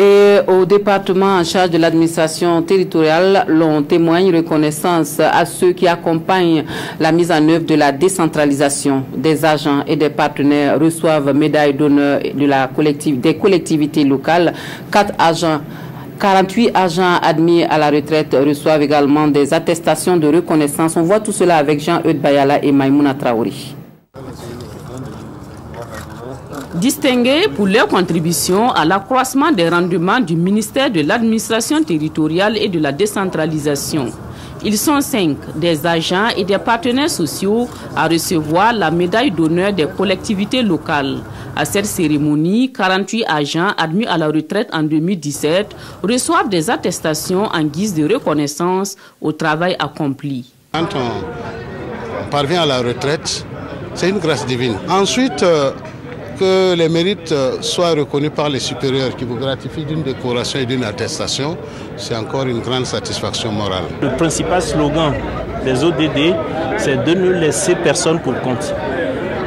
Et au département en charge de l'administration territoriale, l'on témoigne reconnaissance à ceux qui accompagnent la mise en œuvre de la décentralisation. Des agents et des partenaires reçoivent médaille d'honneur des collectivités locales. 48 agents admis à la retraite reçoivent également des attestations de reconnaissance. On voit tout cela avec Jean-Eudes Bayala et Maïmouna Traoré. Distingués pour leur contribution à l'accroissement des rendements du ministère de l'administration territoriale et de la décentralisation. Ils sont 5 des agents et des partenaires sociaux à recevoir la médaille d'honneur des collectivités locales. À cette cérémonie, 48 agents admis à la retraite en 2017 reçoivent des attestations en guise de reconnaissance au travail accompli. Quand on parvient à la retraite, c'est une grâce divine. Ensuite, que les mérites soient reconnus par les supérieurs qui vous gratifient d'une décoration et d'une attestation, c'est encore une grande satisfaction morale. Le principal slogan des ODD, c'est de ne laisser personne pour compte.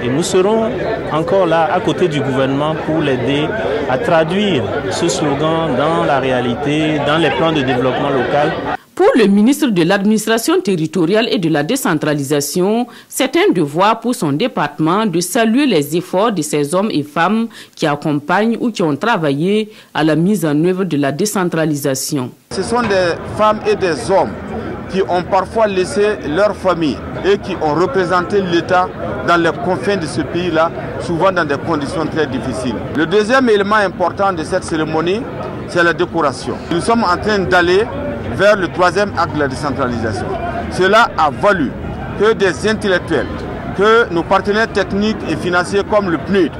Et nous serons encore là à côté du gouvernement pour l'aider à traduire ce slogan dans la réalité, dans les plans de développement local. Pour le ministre de l'administration territoriale et de la décentralisation, c'est un devoir pour son département de saluer les efforts de ces hommes et femmes qui accompagnent ou qui ont travaillé à la mise en œuvre de la décentralisation. Ce sont des femmes et des hommes qui ont parfois laissé leur famille et qui ont représenté l'État dans les confins de ce pays-là, souvent dans des conditions très difficiles. Le deuxième élément important de cette cérémonie, c'est la décoration. Nous sommes en train d'aller vers le troisième acte de la décentralisation. Cela a valu que des intellectuels, que nos partenaires techniques et financiers comme le PNUD,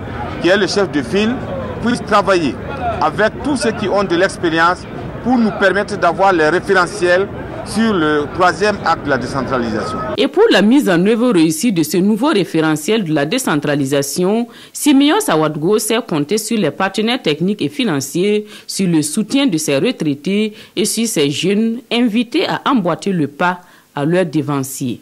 qui est le chef de file, puissent travailler avec tous ceux qui ont de l'expérience pour nous permettre d'avoir les référentiels sur le troisième acte de la décentralisation. Et pour la mise en œuvre réussie de ce nouveau référentiel de la décentralisation, Simeon Sawadgo s'est compté sur les partenaires techniques et financiers, sur le soutien de ses retraités et sur ces jeunes invités à emboîter le pas à leurs devanciers.